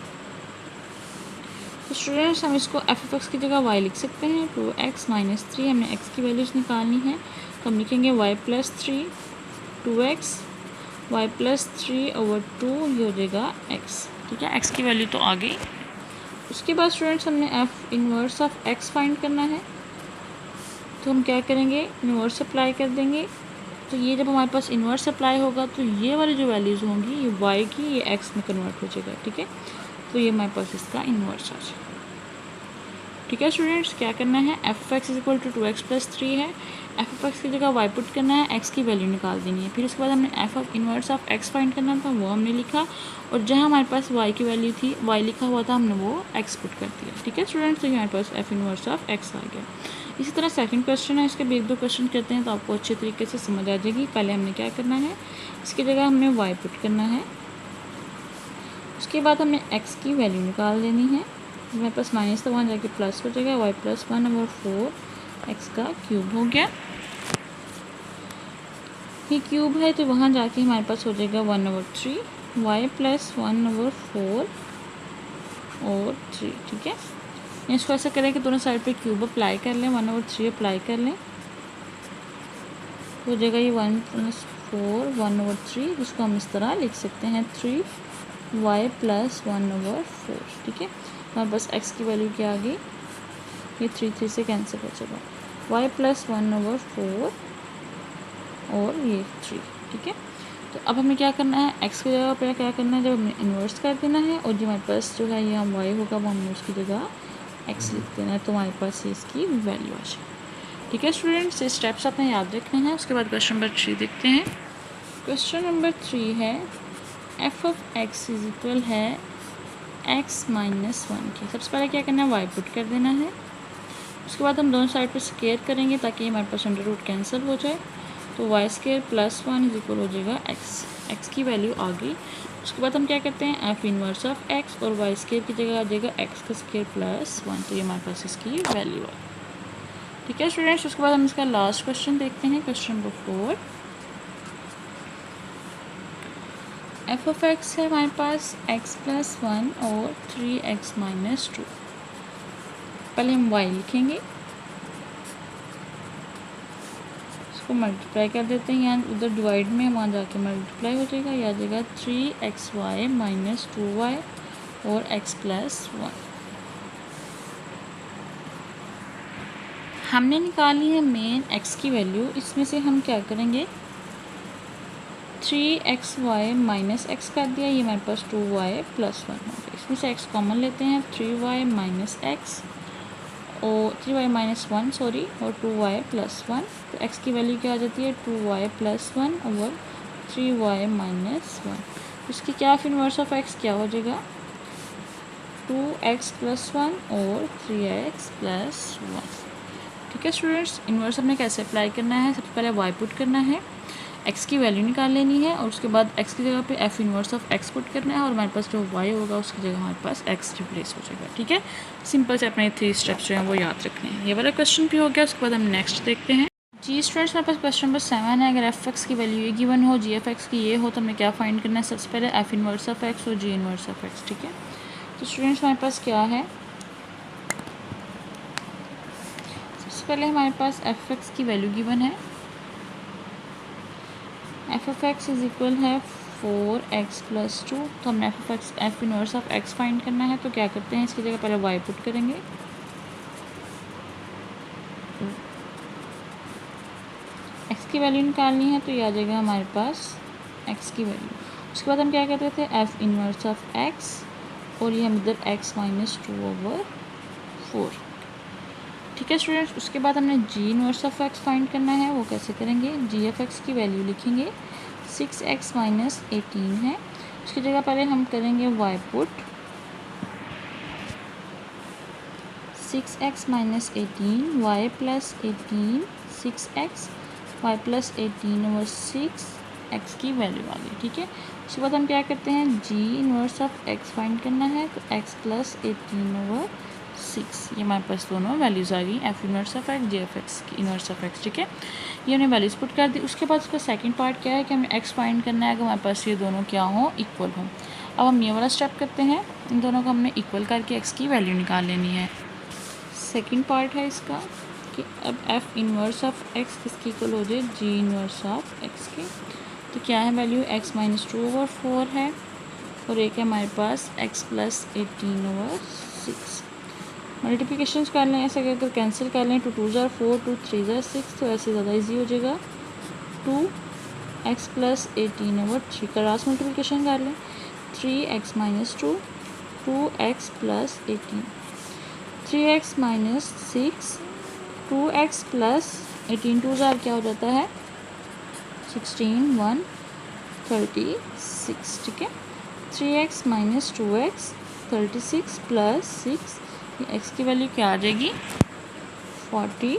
Speaker 1: तो स्टूडेंट्स हम इसको एफ ऑफ एक्स की जगह y लिख सकते हैं। 2x - 3, हमने x की वैल्यूज़ निकालनी है, तो हम लिखेंगे y + 3 2x, y + 3/2, ये हो जाएगा x। ठीक है, x की वैल्यू तो आ गई। उसके बाद स्टूडेंट्स हमने F inverse of x find करना है, तो हम क्या करेंगे, इन्वर्स अप्लाई कर देंगे। तो ये जब हमारे पास इन्वर्स अप्लाई होगा तो ये वाली जो वैल्यूज़ होंगी ये y की, ये x में कन्वर्ट हो जाएगा। ठीक है, तो ये हमारे पास इसका इन्वर्स आ जाएगा। ठीक है स्टूडेंट्स, क्या करना है, F x is equal to 2x + 3 है, एफ एक्स की जगह y पुट करना है, x की वैल्यू निकाल देनी है। फिर उसके बाद हमने F of inverse of x find करना था, वो हमने लिखा, और जहाँ हमारे पास y की वैल्यू थी, y लिखा हुआ था, हमने वो x पुट कर दिया। ठीक है स्टूडेंट्स, तो हमारे पास एफ इन्वर्स ऑफ x आ गया। इसी तरह सेकंड क्वेश्चन है, इसके भी 1-2 क्वेश्चन करते हैं तो आपको अच्छे तरीके से समझ आ जाएगी। पहले हमने क्या करना है, इसकी जगह हमने y पुट करना है, उसके बाद हमने x की वैल्यू निकाल देनी है। हमारे पास माइनस तो वहाँ जाके प्लस हो जाएगा, y + 1/4 x का क्यूब हो गया। ये क्यूब है तो वहाँ जाके हमारे पास हो जाएगा 1/3 y + 1/4 और 3। ठीक है, इसको ऐसा करें कि दोनों साइड पे क्यूब अप्लाई कर लें, 1/3 अप्लाई कर लें, हो जाएगा ये 1 + 4 1/3, जिसको हम इस तरह लिख सकते हैं 3y + 1/4। ठीक है, हमारे पास x की वैल्यू क्या आ गई, ये 3 से कैंसिल हो जाएगा, y + 1/4 और ये 3। ठीक है, तो अब हमें क्या करना है, x की जगह पर क्या करना है, जब हमें इन्वर्स कर देना है, और जो हमारे पास जो है ये हम y होगा वो हमने उसकी जगह x लिख देना है, तो हमारे पास ये इसकी वैल्यू आ जाए। ठीक है स्टूडेंट्स, ये स्टेप्स आपने याद रखने हैं। उसके बाद क्वेश्चन नंबर 3 देखते हैं। क्वेश्चन नंबर 3 है F of x is equal है x - 1 की। सबसे पहले क्या करना है, y पुट कर देना है, उसके बाद हम दोनों साइड पर स्क्वायर करेंगे ताकि हमारे पास अंडर रूट कैंसिल हो जाए, तो y² + 1 इज इक्वल हो जाएगा x की वैल्यू आ गई। उसके बाद हम क्या करते हैं, एफ इन्वर्स ऑफ x और y² की जगह आ जाएगा x² + 1, तो ये हमारे पास इसकी वैल्यू है। ठीक है स्टूडेंट्स, उसके बाद हम इसका लास्ट क्वेश्चन देखते हैं। Question number 4, F of X है हमारे पास x प्लस 1 और 3x माइनस 2। पहले हम y लिखेंगे, इसको मल्टीप्लाई कर देते हैं, यहाँ उधर डिवाइड में वहाँ जाके मल्टीप्लाई हो जाएगा, यह आ जाएगा 3xy माइनस 2y और x प्लस 1। हमने निकाली है मेन x की वैल्यू, इसमें से हम क्या करेंगे 3xy माइनस x कर दिया, ये हमारे पास 2y प्लस 1 हो गया। इसमें से x कॉमन लेते हैं, 3y माइनस x और 3y माइनस 1 सॉरी और 2y प्लस 1। तो x की वैल्यू क्या आ जाती है 2y प्लस 1 और 3y माइनस 1। इसकी क्या इनवर्स ऑफ x क्या हो जाएगा 2x प्लस 1 और 3x प्लस 1। ठीक है स्टूडेंट्स, इन्वर्स हमने कैसे अप्लाई करना है, सबसे पहले y पुट करना है, x की वैल्यू निकाल लेनी है और उसके बाद x की जगह पे f inverse of x put करना है और हमारे पास जो y होगा उसकी जगह हमारे पास x रिप्लेस हो जाएगा। ठीक है, सिंपल से अपने 3 स्टेप्स जो हैं वो याद रखने हैं। ये वाला क्वेश्चन भी हो गया, उसके बाद हम नेक्स्ट देखते हैं। जी स्टूडेंट्स, हमारे पास क्वेश्चन नंबर 7 है। अगर f(x) की वैल्यू ये गिवन हो, g(f)(x) की ये हो तो हमें क्या फाइंड करना है, सबसे पहले f इन्वर्स ऑफ x और g इन्वर्स ऑफ x। ठीक है, तो स्टूडेंट्स हमारे पास क्या है, सबसे पहले हमारे पास f(x) की वैल्यू गिवन है, f of x is equal है 4x प्लस 2। तो हमने f inverse of x find करना है, तो क्या करते हैं इसकी जगह पहले y पुट करेंगे, x की वैल्यू निकालनी है तो ये आ जाएगा हमारे पास x की वैल्यू। उसके बाद हम क्या करते थे f इन्वर्स ऑफ x और ये हम इधर x माइनस 2/4। ठीक है स्टूडेंट्स, उसके बाद हमने g inverse of x find करना है, वो कैसे करेंगे, g ऑफ x की वैल्यू लिखेंगे 6x माइनस 18 है, उसकी जगह पहले हम करेंगे y put 6x minus 18 y plus 18 6x y plus 18 over 6 x की वैल्यू आ गई। ठीक है, उसके बाद हम क्या करते हैं g inverse of x find करना है, तो x प्लस 18 ओवर 6, ये हमारे पास दोनों वैल्यूज़ आ गई, f inverse of x, g of x की इन्वर्स ऑफ x। ठीक है, ये हमने वैल्यूज़ पुट कर दी। उसके बाद उसका सेकंड पार्ट क्या है कि हमें x फाइंड करना है कि हमारे पास ये दोनों क्या हो, इक्वल हो। अब हम ये वाला स्टेप करते हैं, इन दोनों को हमने इक्वल करके x की वैल्यू निकाल लेनी है। सेकंड पार्ट है इसका कि अब f इन्वर्स ऑफ x किसकी इक्वल हो जाए, g इन्वर्स ऑफ x की। तो क्या है वैल्यू x माइनस 2/4 है और एक है हमारे पास x प्लस 18/6। मल्टीप्लिकेशन कर लें, ऐसे करके कैंसिल कर लें, 2 2 ज़ार 4 2 3 ज़ार 6, तो ऐसे ज़्यादा इजी हो जाएगा। 2x प्लस 18/3 का क्रॉस मल्टीप्लिकेशन कर लें, 3x minus 2 2x plus 18 3x minus 6 2x plus 18 2 ज़ार क्या हो जाता है 16 1 36। ठीक है, 3x minus 2x 36 plus 6, x की वैल्यू क्या आ जाएगी 42।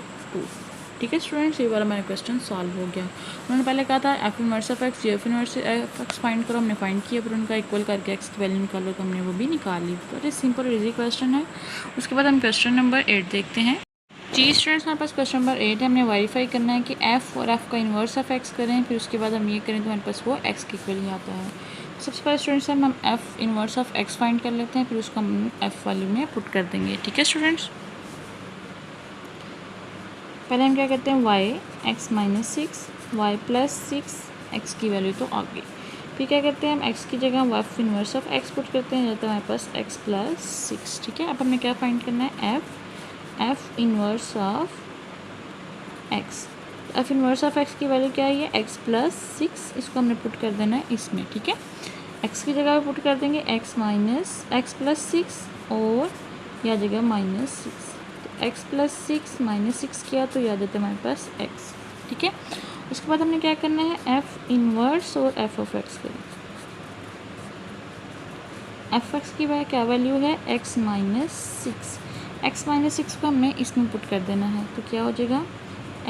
Speaker 1: ठीक है स्टूडेंट्स, ये वाला मेरा क्वेश्चन सॉल्व हो गया। उन्होंने पहले कहा था f inverse of x, f inverse of x find करो, हमने फाइंड किया, फिर उनका इक्वल करके x की वैल्यू निकालो, तो हमने वो भी निकाल ली। तो ये सिंपल इजी क्वेश्चन है। उसके बाद हम क्वेश्चन नंबर 8 देखते हैं। जी स्टूडेंट्स, हमारे पास क्वेश्चन नंबर 8 है, हमने वेरीफाई करना है कि f और f का इन्वर्स ऑफ x करें, फिर उसके बाद हम ये करें तो हमारे पास वो x की इक्वल ही आता है। सबसे पहले स्टूडेंट्स हम f inverse of x find कर लेते हैं, फिर उसको हम f वैल्यू में पुट कर देंगे। ठीक है स्टूडेंट्स, पहले हम क्या करते हैं y x minus 6 y plus 6 x की वैल्यू तो आ गई। फिर क्या करते हैं हम x की जगह f inverse of x put करते हैं, जाता है हमारे पास x प्लस 6। ठीक है, अब हमें क्या फाइंड करना है f inverse of x। f inverse of x की वैल्यू क्या है x प्लस 6, इसको हमने पुट कर देना है इसमें। ठीक है, x की जगह पुट कर देंगे x माइनस x प्लस 6 और यह जगह माइनस 6, तो x प्लस 6 माइनस 6 किया तो याद आता है हमारे पास x। ठीक है, उसके बाद हमने क्या करना है f इन्वर्स और f ऑफ x करें। f x की क्या वैल्यू है x माइनस 6, x माइनस 6 को हमने इसमें पुट कर देना है, तो क्या हो जाएगा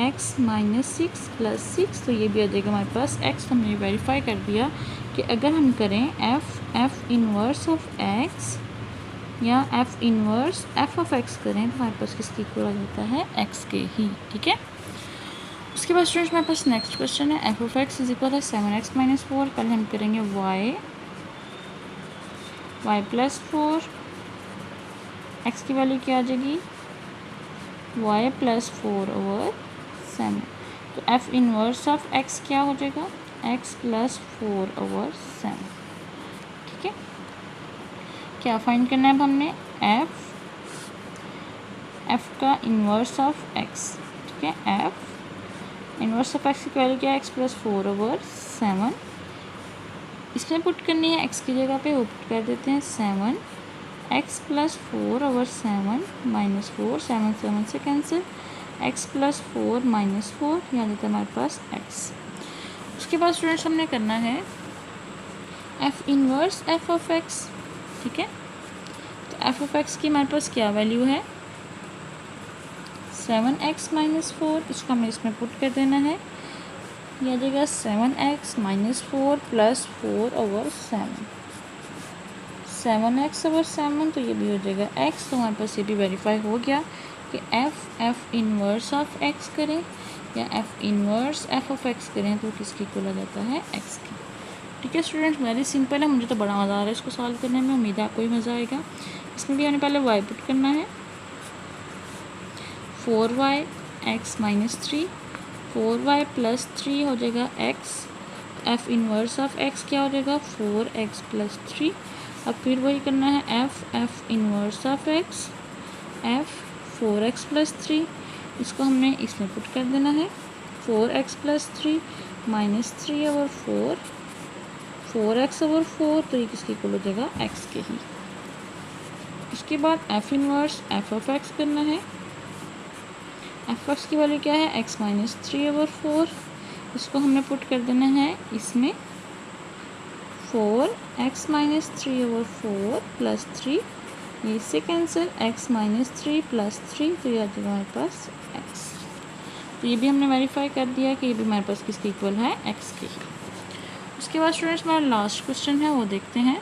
Speaker 1: x माइनस 6 प्लस 6, तो ये भी आ जाएगा हमारे पास x। हमने वेरीफाई कर दिया कि अगर हम करें f इन्वर्स ऑफ x या f inverse f of x करें तो हमारे पास किसकी इक्वल आ जाता है x के ही। ठीक है, उसके बाद स्टूडेंट्स हमारे पास नेक्स्ट क्वेश्चन है f of x is equal है 7x माइनस 4। पहले हम करेंगे y y प्लस 4, x की वैल्यू क्या आ जाएगी y प्लस 4/7। तो f इनवर्स ऑफ x क्या हो जाएगा x प्लस 4/7। ठीक है, क्या फाइंड करना है अब हमने f का इनवर्स ऑफ x। ठीक है, f इनवर्स ऑफ x की वैल्यू क्या है x प्लस 4/7। इसमें पुट करनी है x की जगह पे, वो पुट कर देते हैं 7 x प्लस 4/7 माइनस 4, 7 7 से कैंसिल, x प्लस 4 माइनस 4, यहाँ देता है हमारे पास x। उसके बाद स्टूडेंट्स हमने करना है f inverse f of x। ठीक है, तो f ऑफ x की हमारे पास क्या वैल्यू है 7x माइनस 4, इसको हमें इसमें पुट कर देना है, यह आ जाएगा 7x माइनस 4 प्लस 4/7, 7x/7, तो ये भी हो जाएगा x। तो हमारे पास ये भी वेरीफाई हो गया कि f इनवर्स ऑफ x करें या f inverse f of x करें तो किसकी इक्वल आ जाता है x की। ठीक है स्टूडेंट्स, वेरी सिंपल है, मुझे तो बड़ा मज़ा आ रहा है इसको सॉल्व करने में, उम्मीद है आपको भी मज़ा आएगा। इसमें भी हमें पहले y पुट करना है, 4y x minus 3, 4y plus 3 हो जाएगा x, f inverse of x क्या हो जाएगा 4x प्लस 3। अब फिर वही करना है f inverse of x, f 4x plus 3, इसको हमने इसमें पुट कर देना है, 4x प्लस 3 माइनस 3/4, 4x/4, तो ये किसकी इक्वल हो जाएगा x के ही। उसके बाद f inverse f of x करना है, f ऑफ x की वैल्यू क्या है x माइनस 3/4, इसको हमने पुट कर देना है इसमें, 4x माइनस 3/4 प्लस 3, ये इससे कैंसिल, x माइनस 3 प्लस 3, तो ये आ जाएगा हमारे पास x। तो ये भी हमने वेरीफाई कर दिया कि ये भी हमारे पास किसके इक्वल है x के ही। उसके बाद स्टूडेंट्स हमारा लास्ट क्वेश्चन है, वो देखते हैं,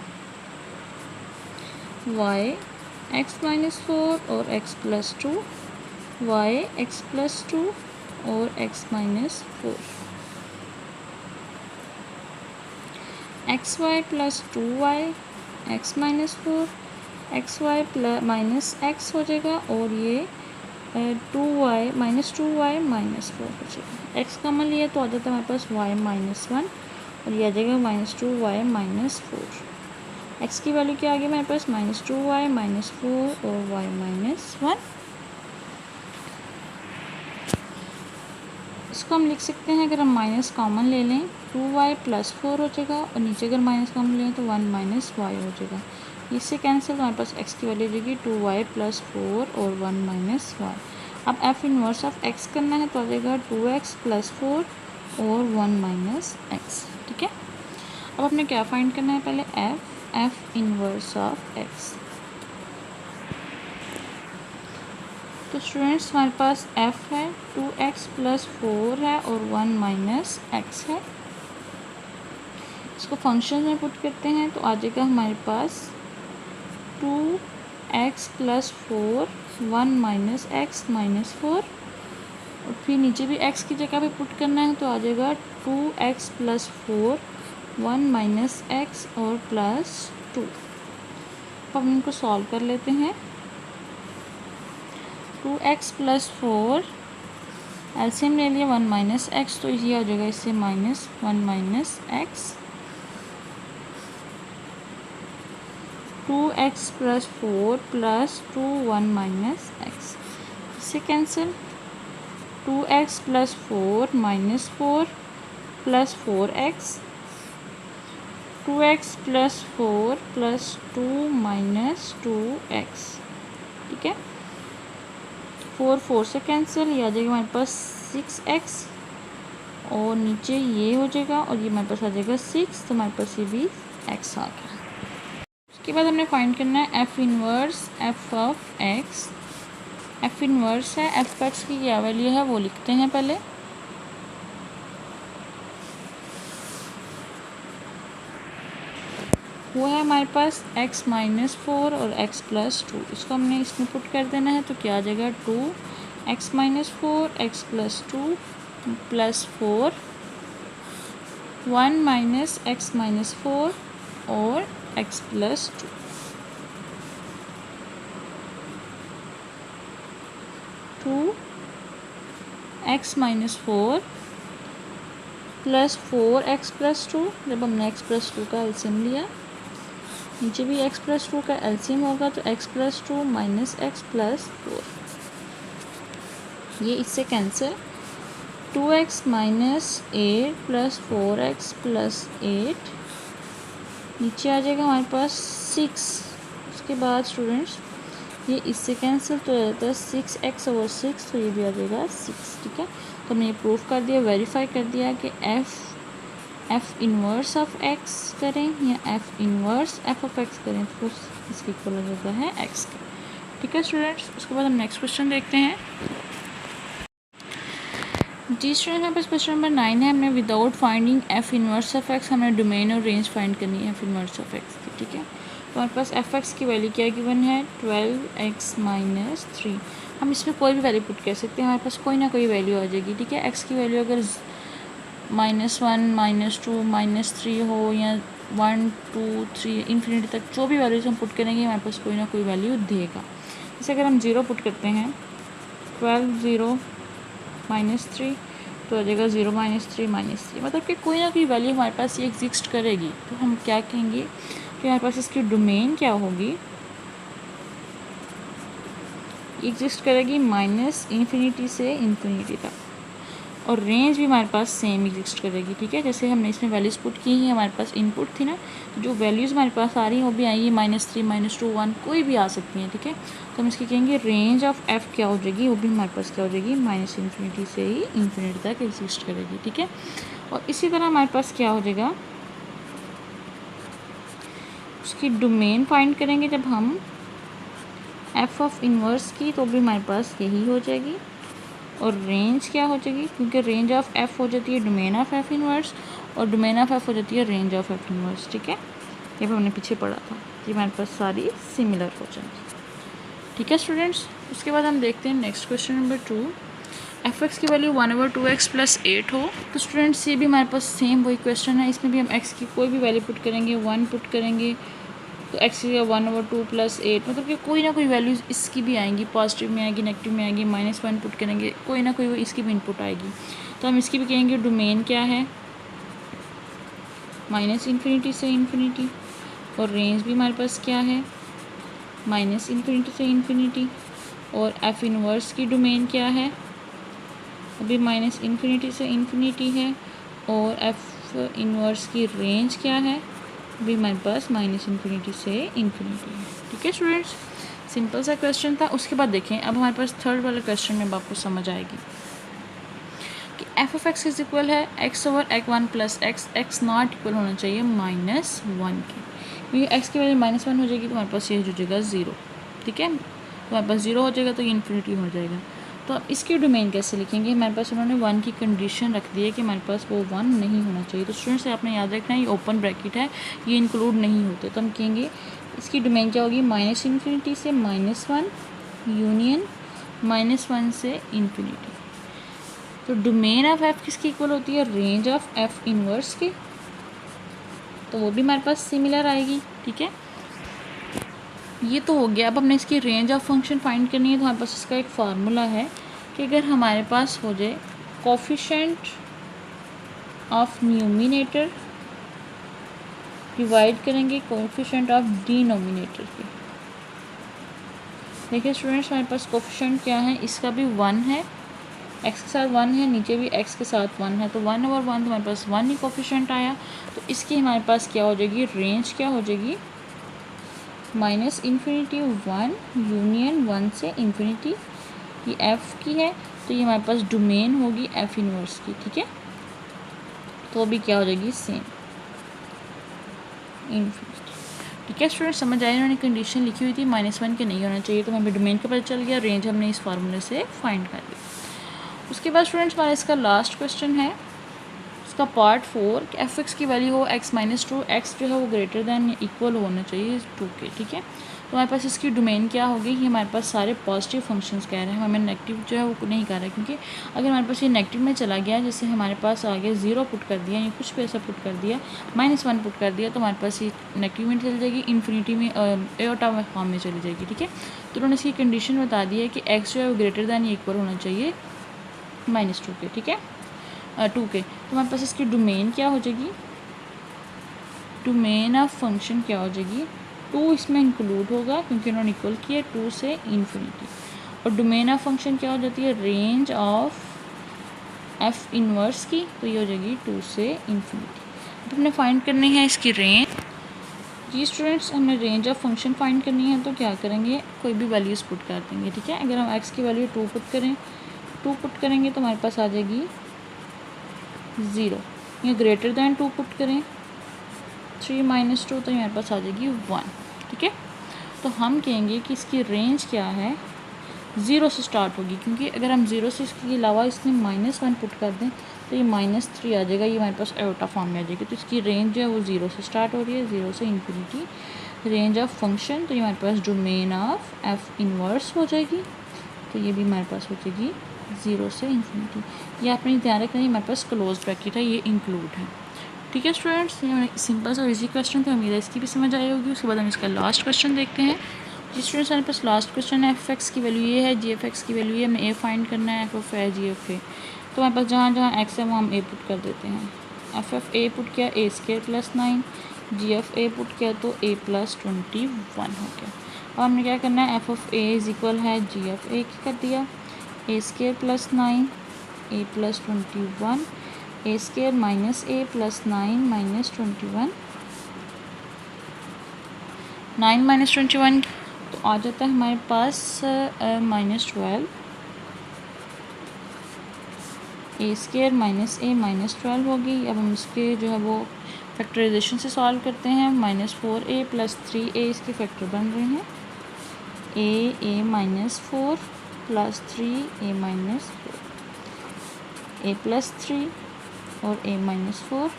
Speaker 1: y x माइनस 4 और x plus 2, y x plus 2 और x minus 4, xy plus 2y x minus 4, xy plus minus x हो जाएगा, और ये 2y माइनस 2y माइनस 4 हो जाएगा। x कॉमन लिया तो आ जाता है हमारे पास y माइनस 1, और ये आ जाएगा माइनस 2y माइनस 4। x की वैल्यू क्या आ गई हमारे पास माइनस 2y माइनस 4 और y माइनस 1। इसको हम लिख सकते हैं, अगर हम माइनस कॉमन ले लें 2y प्लस 4 हो जाएगा, और नीचे अगर माइनस कॉमन लें तो 1 माइनस y हो जाएगा, इससे कैंसिल, हमारे पास x की वैल्यू हो जाएगी 2y प्लस 4 और 1 माइनस y। अब f इनवर्स ऑफ x करना है तो आ जाएगा 2x प्लस 4 और 1 माइनस x। ठीक है, अब हमने क्या फाइंड करना है, पहले f इनवर्स ऑफ x। तो स्टूडेंट्स हमारे पास f है, 2x प्लस 4 है और 1 माइनस x है। इसको फंक्शन में पुट करते हैं तो आ जाएगा हमारे पास 2x plus 4 1 minus x minus 4, और फिर नीचे भी x की जगह पे पुट करना है तो आ जाएगा 2x प्लस 4 1 माइनस x और प्लस 2। अब हम इनको सॉल्व कर लेते हैं, 2x प्लस 4 एलसीएम ले लिया 1 माइनस एक्स, तो ये आ जाएगा इससे minus 1 minus x, 2x plus 4 plus 2 1 minus x, इससे cancel, 2x plus 4 minus 4 plus 4x, 2x plus 4 plus 2 minus 2x। ठीक है, 4 4 से कैंसिल, ये आ जाएगा हमारे पास 6x, और नीचे ये हो जाएगा और ये हमारे पास आ जाएगा 6, तो हमारे पास ये भी x आ गया। उसके बाद हमने फाइंड करना है f inverse f of x। f inverse है f का x की क्या वैल्यू है वो लिखते हैं पहले, वो है हमारे पास x माइनस 4 और x प्लस 2, इसको हमने इसमें पुट कर देना है तो क्या आ जाएगा 2x minus 4 x plus 2 plus 4 1 minus x minus 4 और x plus 2। 2x-4 plus 4x+2। जब हमने x+2 का एलसीएम लिया, नीचे भी x+2 का एलसीएम होगा तो x+2 -x+4, ये इससे कैंसिल। 2x - 8 प्लस 4x+8, नीचे आ जाएगा हमारे पास 6। उसके बाद स्टूडेंट्स ये इससे कैंसिल तो रहता है 6x/6, तो ये भी आ जाएगा 6। ठीक है, तो हमने ये प्रूफ कर दिया, वेरीफाई कर दिया कि एफ इनवर्स ऑफ x करें या F inverse F of x करें तो इसके इक्वल हो जाता है x का। ठीक है स्टूडेंट्स, उसके बाद हम नेक्स्ट क्वेश्चन देखते हैं। जी स्टूडेंट, हमारे पास क्वेश्चन नंबर 9 है। हमने without finding F inverse of x हमें डोमेन और रेंज फाइंड करनी है एफ इनवर्स ऑफ x की। ठीक है, तो हमारे पास एफ एक्स की वैल्यू क्या गिवन है, 12x - 3। हम इसमें कोई भी वैल्यू पुट कर सकते हैं, हमारे पास कोई ना कोई वैल्यू आ जाएगी। ठीक है, x की वैल्यू अगर -1 -2 -3 हो या 1 2 3 इन्फिनिटी तक जो भी वैल्यूज हम पुट करेंगे हमारे पास कोई ना कोई वैल्यू देगा। जैसे अगर हम 0 पुट करते हैं, 12 0 -3 तो आ जाएगा 0 -3 -3, मतलब कि कोई ना कोई वैल्यू हमारे पास ये एग्जिस्ट करेगी। तो हम क्या कहेंगे कि हमारे पास इसकी डोमेन क्या होगी, एग्जिस्ट करेगी -इन्फिनिटी से इन्फिनिटी तक, और रेंज भी हमारे पास सेम एग्जिस्ट करेगी। ठीक है, जैसे हमने इसमें वैल्यूज़ पुट की ही, हमारे पास इनपुट थी ना, तो जो वैल्यूज़ हमारे पास आ रही हैं वो भी आएंगी -3 -2 1 कोई भी आ सकती हैं। ठीक है, तो हम इसकी कहेंगे रेंज ऑफ एफ क्या हो जाएगी, वो भी हमारे पास क्या हो जाएगी, -इन्फिनिटी से ही इन्फिनिटी तक एग्जिस्ट करेगी। ठीक है, और इसी तरह हमारे पास क्या हो जाएगा, उसकी डोमेन फाइंड करेंगे जब हम एफ ऑफ इनवर्स की, तो भी हमारे पास यही हो जाएगी। और रेंज क्या हो जाएगी, क्योंकि रेंज ऑफ एफ हो जाती है डोमेन ऑफ एफ इनवर्स, और डोमेन ऑफ एफ हो जाती है रेंज ऑफ एफ इनवर्स। ठीक है, ये भी हमने पीछे पढ़ा था, ये हमारे पास सारी सिमिलर हो जाएंगी। ठीक है स्टूडेंट्स, उसके बाद हम देखते हैं next question number 2। F x की वैल्यू 1/2x + 8 हो, तो स्टूडेंट्स ये भी हमारे पास सेम वही क्वेश्चन है। इसमें भी हम x की कोई भी वैल्यू पुट करेंगे, 1 पुट करेंगे तो x की 1/2 + 8, मतलब कि कोई ना कोई वैल्यूज़ इसकी भी आएंगी, पॉजिटिव में आएगी, नेगेटिव में आएगी, -1 पुट करेंगे, कोई ना कोई इसकी भी इनपुट आएगी। तो हम इसकी भी कहेंगे डोमेन क्या है, -इन्फिनिटी से इन्फिनिटी, और रेंज भी हमारे पास क्या है, -इन्फिनिटी से इन्फिनिटी, और एफ इनवर्स की डोमेन क्या है, अभी -इन्फिनिटी से इन्फिनिटी है, और एफ इनवर्स की रेंज क्या है, भी हमारे पास -इन्फिनिटी से इन्फिनिटी है। ठीक है स्टूडेंट्स, सिंपल सा क्वेश्चन था। उसके बाद देखें अब हमारे पास थर्ड वाले क्वेश्चन में आपको समझ आएगी कि F of x is equal है x/(1 + x), x not equal होना चाहिए -1 के, क्योंकि x की वैल्यू -1 हो जाएगी तो हमारे पास ये हो जाएगा 0। ठीक है, तो हमारे पास 0 हो जाएगा तो ये इन्फिनिटी हो जाएगा। तो अब इसकी डोमेन कैसे लिखेंगे, हमारे पास उन्होंने 1 की कंडीशन रख दी है कि हमारे पास वो 1 नहीं होना चाहिए। तो स्टूडेंट्स आपने याद रखना है ये ओपन ब्रैकेट है, ये इंक्लूड नहीं होते। तो हम कहेंगे इसकी डोमेन क्या होगी, -इन्फिनिटी से -1 यूनियन -1 से इन्फिनिटी। तो डोमेन ऑफ एफ किसकी इक्वल होती है, रेंज ऑफ एफ इनवर्स की, तो वो भी हमारे पास सिमिलर आएगी। ठीक है, ये तो हो गया। अब हमने इसकी रेंज ऑफ फंक्शन फाइंड करनी है, तो हमारे पास इसका एक फार्मूला है कि अगर हमारे पास हो जाए कोफिशिएंट ऑफ न्यूमिनेटर डिवाइड करेंगे कोफिशिएंट ऑफ डिनोमिनेटर के। देखिए स्टूडेंट्स, हमारे पास कोफिशिएंट क्या है, इसका भी 1 है, x के साथ 1 है, नीचे भी x के साथ 1 है, तो 1/1 तो हमारे पास 1 ही कोफिशिएंट आया। तो इसकी हमारे पास क्या हो जाएगी, रेंज क्या हो जाएगी, -इन्फिनिटी 1 यूनियन 1 से इन्फिनिटी। ये f की है तो ये हमारे पास डोमेन होगी f इनवर्स की। ठीक है, तो भी क्या हो जाएगी, सेम इन्फिनिटी। ठीक है स्टूडेंट, समझ आया, इन्होंने कंडीशन लिखी हुई थी -1 के नहीं होना चाहिए, तो हमें डोमेन का पता चल गया, रेंज हमने इस फार्मूले से फाइंड कर लिया। उसके बाद स्टूडेंट्स हमारा इसका लास्ट क्वेश्चन है, इसका पार्ट 4 कि एफ एक्स की वैल्यू हो x - 2, x जो है वो ग्रेटर दैन या इक्वल होना चाहिए 2 के। ठीक है, तो हमारे पास इसकी डोमेन क्या होगी कि हमारे पास सारे पॉजिटिव फंक्शंस कह रहे हैं, हमें नेगेटिव जो है वो नहीं कर रहा है, क्योंकि अगर हमारे पास ये नेगेटिव में चला गया, जैसे हमारे पास आगे 0 पुट कर दिया या कुछ भी ऐसा पुट कर दिया, -1 पुट कर दिया, तो हमारे पास ये नेगेटिव में चली जाएगी, इन्फिनिटी में एयोटा फॉर्म में चली जाएगी। ठीक है, तो उन्होंने इसकी कंडीशन बता दी है कि एक्स जो है वो ग्रेटर दैन या इक्वल होना चाहिए -2 के। ठीक है, 2 के। तो हमारे पास इसकी डोमेन क्या हो जाएगी, डोमेन ऑफ फंक्शन क्या हो जाएगी, 2 इसमें इंक्लूड होगा क्योंकि उन्होंने इक्वल किया 2 से इन्फिनिटी। और डोमेन ऑफ फंक्शन क्या हो जाती है, रेंज ऑफ एफ इनवर्स की, तो ये हो जाएगी 2 से इन्फिनिटी। अब हमने फाइंड करनी है इसकी रेंज। जी स्टूडेंट्स, हमें रेंज ऑफ फंक्शन फाइंड करनी है, तो क्या करेंगे, कोई भी वैल्यूज़ पुट कर देंगे। ठीक है, अगर हम एक्स की वैल्यू 2 पुट करेंगे तो हमारे पास आ जाएगी 0, या ग्रेटर दैन 2 पुट करें 3 - 2, तो हमारे पास आ जाएगी 1। ठीक है, तो हम कहेंगे कि इसकी रेंज क्या है, 0 से स्टार्ट होगी, क्योंकि अगर हम 0 से इसके अलावा इसमें -1 पुट कर दें तो ये -3 आ जाएगा, ये हमारे पास एयोटा फॉर्म में आ जाएगी। तो इसकी रेंज जो है वो 0 से स्टार्ट हो रही है, 0 से इन्फिनिटी। रेंज ऑफ फंक्शन, तो ये हमारे पास डोमेन ऑफ एफ इनवर्स हो जाएगी, तो ये भी हमारे पास हो जाएगी 0 से इन्फिनिटी। ये आपने ध्यान रखना है, हमारे पास क्लोज ब्रैकेट है, ये इंक्लूड है। ठीक है स्टूडेंट्स, ये सिंपल सा इजी क्वेश्चन था, उम्मीद है इसकी भी समझ आई होगी। उसके बाद हम इसका लास्ट क्वेश्चन देखते हैं। जी स्टूडेंट्स, हमारे पास लास्ट क्वेश्चन है, एफ एक्स की वैल्यू ये है, जी एफ एक्स की वैल्यू ये, हमें ए फाइंड करना है, F of A G F A. तो हमारे पास जहाँ जहाँ एक्स है वहाँ हम ए पुट कर देते हैं। एफ एफ ए पुट किया a² + 9, जी एफ ए पुट किया तो a + 21 हो गया। अब हमने क्या करना है, F of A is equal है जी एफ ए कर दिया, a² + 9 a + 21, a² - a + 9 - 21, 9 - 21 तो आ जाता है हमारे पास -12, a² - a - 12 होगी। अब हम इसके जो है वो फैक्टराइजेशन से सॉल्व करते हैं। -4a + 3a इसके फैक्टर बन रहे हैं, a -4 + 3a -4, a + 3 और a -4,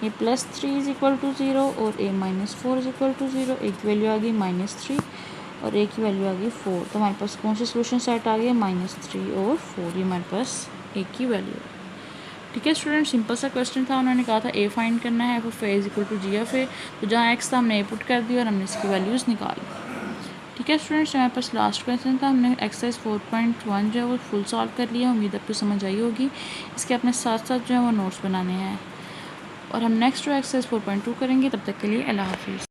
Speaker 1: a + 3 = 0 और a -4 = 0। एक की वैल्यू आ गई -3 और एक की वैल्यू आ गई 4। तो हमारे पास कौन सा सोल्यूशन सेट आ गया, -3 और 4, ये हमारे पास एक की वैल्यू है। ठीक है स्टूडेंट, सिंपल सा क्वेश्चन था। उन्होंने कहा था ए फाइंड करना है, F of A = G F A. तो जहाँ एक्स था हमने ए पुट कर दिया और हमने इसकी वैल्यूज़ निकाली। ठीक है स्टूडेंट्स, हमारे पास लास्ट क्वेश्चन था, हमने एक्सरसाइज 4.1 जो है वो फुल सॉल्व कर लिया। उम्मीद आपको समझ आई होगी। इसके अपने साथ साथ जो है वो नोट्स बनाने हैं और हम नेक्स्ट जो एक्सरसाइज 4.2 करेंगे। तब तक के लिए अल्लाह हाफिज़।